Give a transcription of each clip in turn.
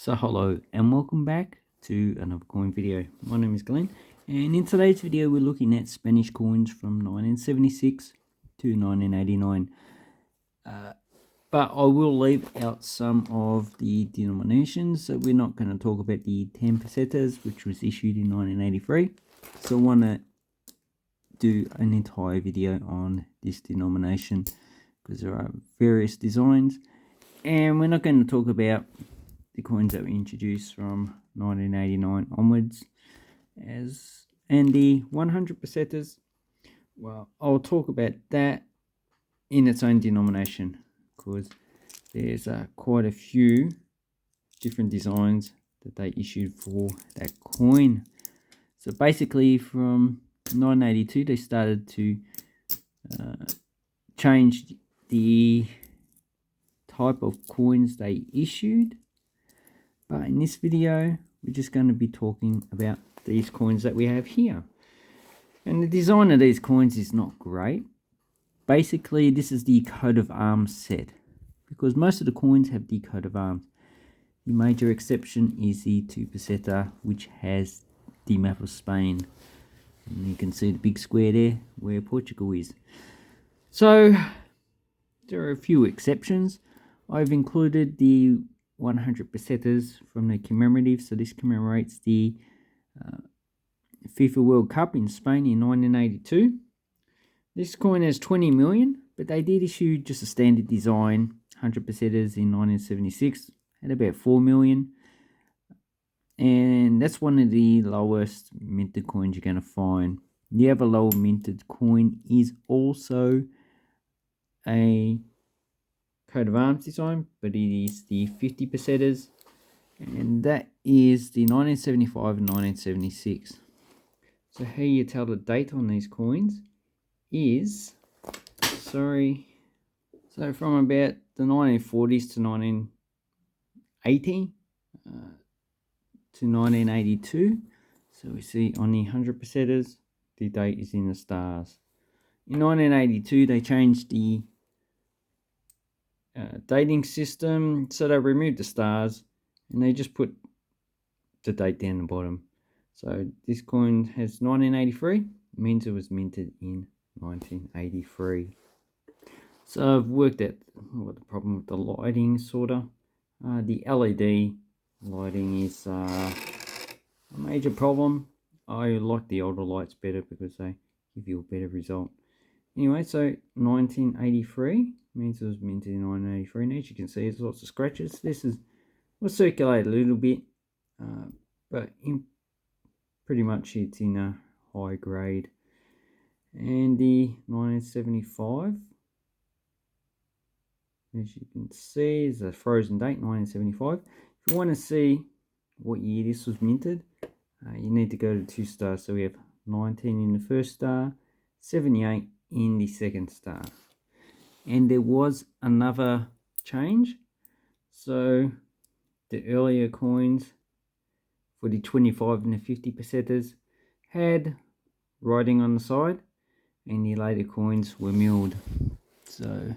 So hello and welcome back to another coin video. My name is Glenn, and in today's video we're looking at Spanish coins from 1976 to 1989. But I will leave out some of the denominations, so we're not going to talk about the 10 pesetas, which was issued in 1983. So I want to do an entire video on this denomination because there are various designs, and we're not going to talk about the coins that were introduced from 1989 onwards and the 100 pesetas. Well, I'll talk about that in its own denomination because there's quite a few different designs that they issued for that coin. So basically from 1982 they started to change the type of coins they issued. But in this video, we're just going to be talking about these coins that we have here. And the design of these coins is not great. Basically, this is the coat of arms set, because most of the coins have the coat of arms. The major exception is the 2 peseta, which has the map of Spain. And you can see the big square there where Portugal is. So, there are a few exceptions. I've included the 100 pesetas from the commemorative. So this commemorates the FIFA World Cup in Spain in 1982. This coin has 20 million, but they did issue just a standard design 100 pesetas in 1976 at about 4 million. And that's one of the lowest minted coins you're going to find. The other lower minted coin is also a coat of arms design, but it is the 50 pesetas, and that is the 1975 and 1976. So how you tell the date on these coins is, so from about the 1940s to 1980 to 1982. So we see on the 100 pesetas the date is in the stars. In 1982 they changed the dating system, so they removed the stars and they just put the date down the bottom. So this coin has 1983, it means it was minted in 1983. So I've worked out what the problem with the lighting sorta. The LED lighting is a major problem. I like the older lights better because they give you a better result. Anyway, so 1983 means it was minted in 1983. And as you can see, there's lots of scratches. This will circulate a little bit, but pretty much it's in a high grade. And the 1975, as you can see, is a frozen date, 1975. If you want to see what year this was minted, you need to go to 2 stars. So we have 19 in the first star, 78 in the second star. And there was another change. So the earlier coins for the 25 and the 50 pesetas had writing on the side, and the later coins were milled. So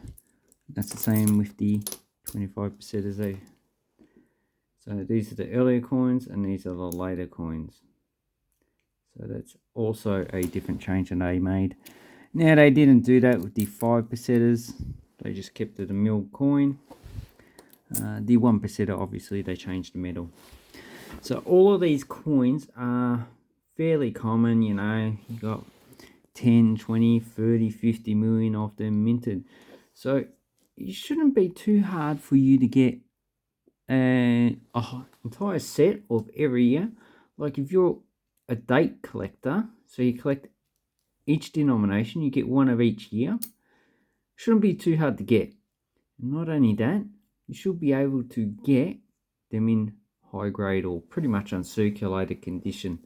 that's the same with the 25 pesetas. So these are the earlier coins and these are the later coins. So that's also a different change that they made. Now they didn't do that with the 5 pesetas. They just kept it a milled coin. The 1 peseta, obviously, they changed the metal. So all of these coins are fairly common, you know. You got 10, 20, 30, 50 million of them minted. So it shouldn't be too hard for you to get an entire set of every year. Like if you're a date collector, so you collect each denomination, you get one of each year. Shouldn't be too hard to get. Not only that, you should be able to get them in high grade or pretty much uncirculated condition.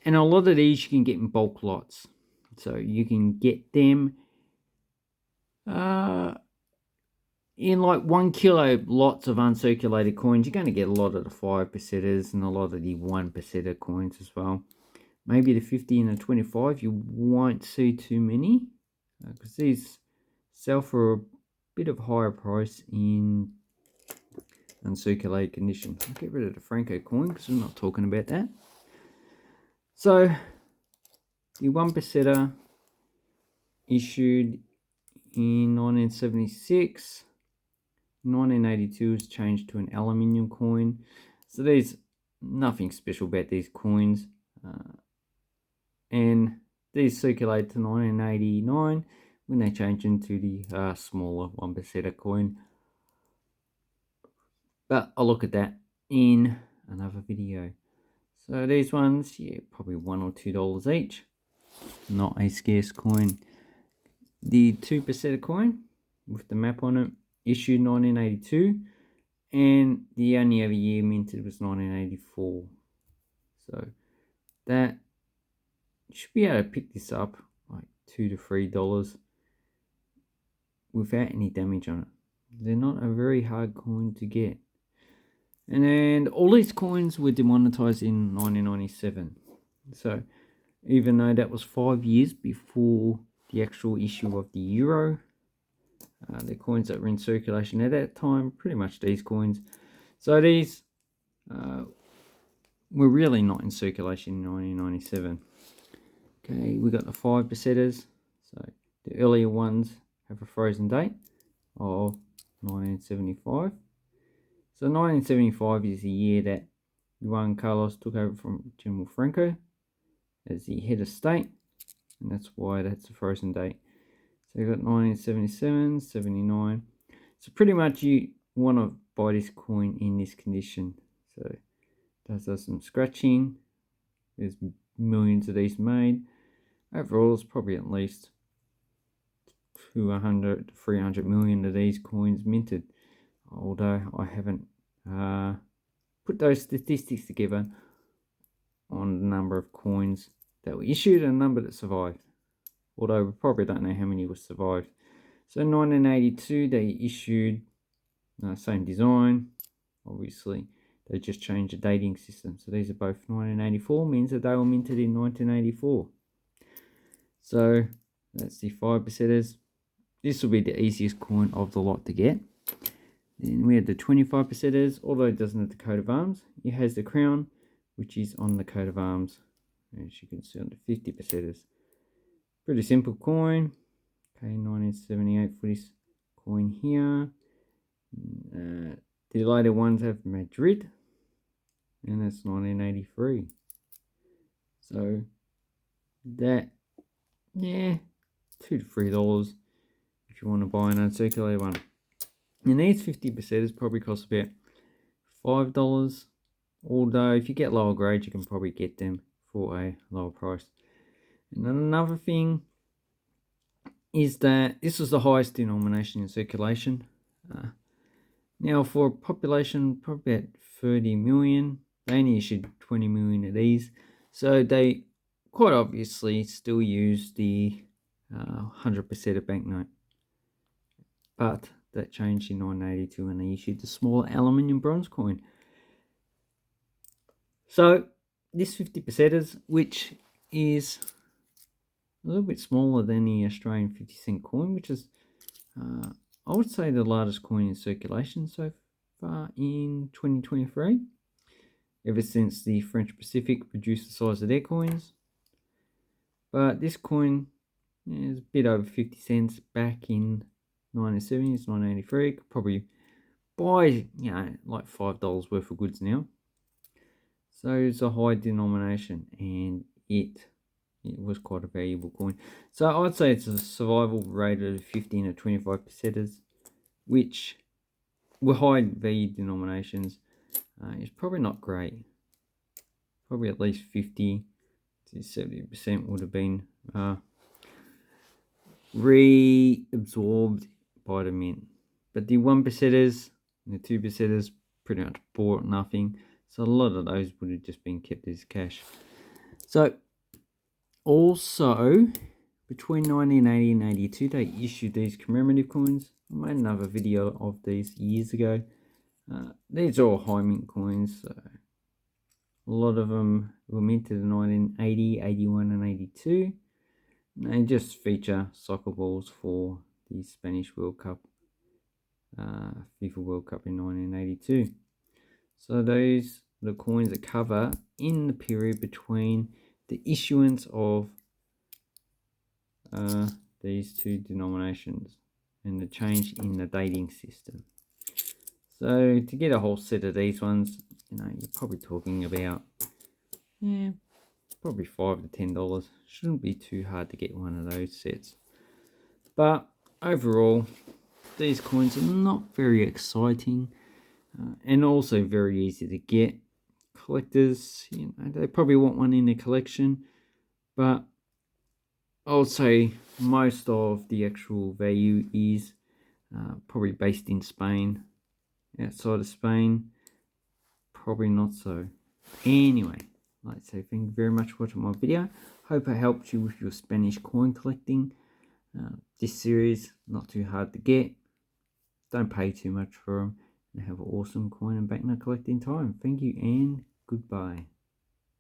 And a lot of these you can get in bulk lots. So you can get them in like 1 kilo lots of uncirculated coins. You're going to get a lot of the 5 pesetas and a lot of the 1 peseta coins as well. Maybe the 50 and the 25 you won't see too many, because these sell for a bit of higher price in uncirculated condition. I'll get rid of the Franco coin because we're not talking about that. So the 1%er issued in 1976. 1982 was changed to an aluminium coin. So there's nothing special about these coins. And these circulated to 1989 when they changed into the smaller 1%er coin. But I'll look at that in another video. So these ones, yeah, probably $1 or $2 each. Not a scarce coin. The 2% coin with the map on it, issued 1982, and the only other year minted was 1984. So that you should be able to pick this up like $2 to $3 without any damage on it. They're not a very hard coin to get. And then all these coins were demonetized in 1997. So even though that was 5 years before the actual issue of the euro, the coins that were in circulation at that time, pretty much these coins. So these were really not in circulation in 1997. Okay, we got the 5%ers. So the earlier ones have a frozen date of 1975. So 1975 is the year that Juan Carlos took over from General Franco as the head of state, and that's why that's a frozen date. So you got 1977, 79. So pretty much you want to buy this coin in this condition. So it does some scratching. There's millions of these made. Overall, it's probably at least 200 to 300 million of these coins minted. Although I haven't put those statistics together on the number of coins that were issued and the number that survived. Although we probably don't know how many were survived. So in 1982 they issued same design. Obviously they just changed the dating system. So these are both 1984, means that they were minted in 1984. So that's the 5%ers. This will be the easiest coin of the lot to get. Then we have the 25%ers, although it doesn't have the coat of arms. It has the crown, which is on the coat of arms, as you can see on the 50%ers. Pretty simple coin. Okay, 1978 for this coin here. The later ones have Madrid, and that's 1983. So that, yeah, $2 to $3 if you want to buy an uncirculated one. And these 50% probably cost about $5. Although if you get lower grades, you can probably get them for a lower price. And then another thing is that this was the highest denomination in circulation. Now for a population probably about 30 million, they only issued 20 million of these. So they quite obviously still use the 100% of banknote. But that changed in 1982 when they issued the smaller aluminium bronze coin. So this 50%ers, which is a little bit smaller than the Australian 50-cent coin, which is I would say the largest coin in circulation so far in 2023, ever since the French Pacific reduced the size of their coins. But this coin is a bit over 50 cents back in 1970s, 1983. Could probably buy, like $5 worth of goods now. So it's a high denomination, and it was quite a valuable coin. So I'd say it's a survival rate of 15 or 25%ers, which were high value denominations. It's probably not great. Probably at least 50 to 70% would have been reabsorbed by the mint. But the 1%ers and the 2%ers pretty much bought nothing. So a lot of those would have just been kept as cash. So also between 1980 and 82 they issued these commemorative coins. I made another video of these years ago. These are all high mint coins. So a lot of them were minted in 1980, 81 and 82. And they just feature soccer balls for the Spanish World Cup FIFA World Cup in 1982. So those are the coins that cover in the period between the issuance of these two denominations and the change in the dating system. So to get a whole set of these ones, you're probably talking about, probably $5 to $10. Shouldn't be too hard to get one of those sets. But overall, these coins are not very exciting, and also very easy to get. Collectors, they probably want one in their collection, but I would say most of the actual value is probably based in Spain. Outside of Spain, probably not so. Anyway, I'd like to say thank you very much for watching my video. Hope I helped you with your Spanish coin collecting. This series, not too hard to get. Don't pay too much for them. And have an awesome coin and banknote collecting time. Thank you and goodbye.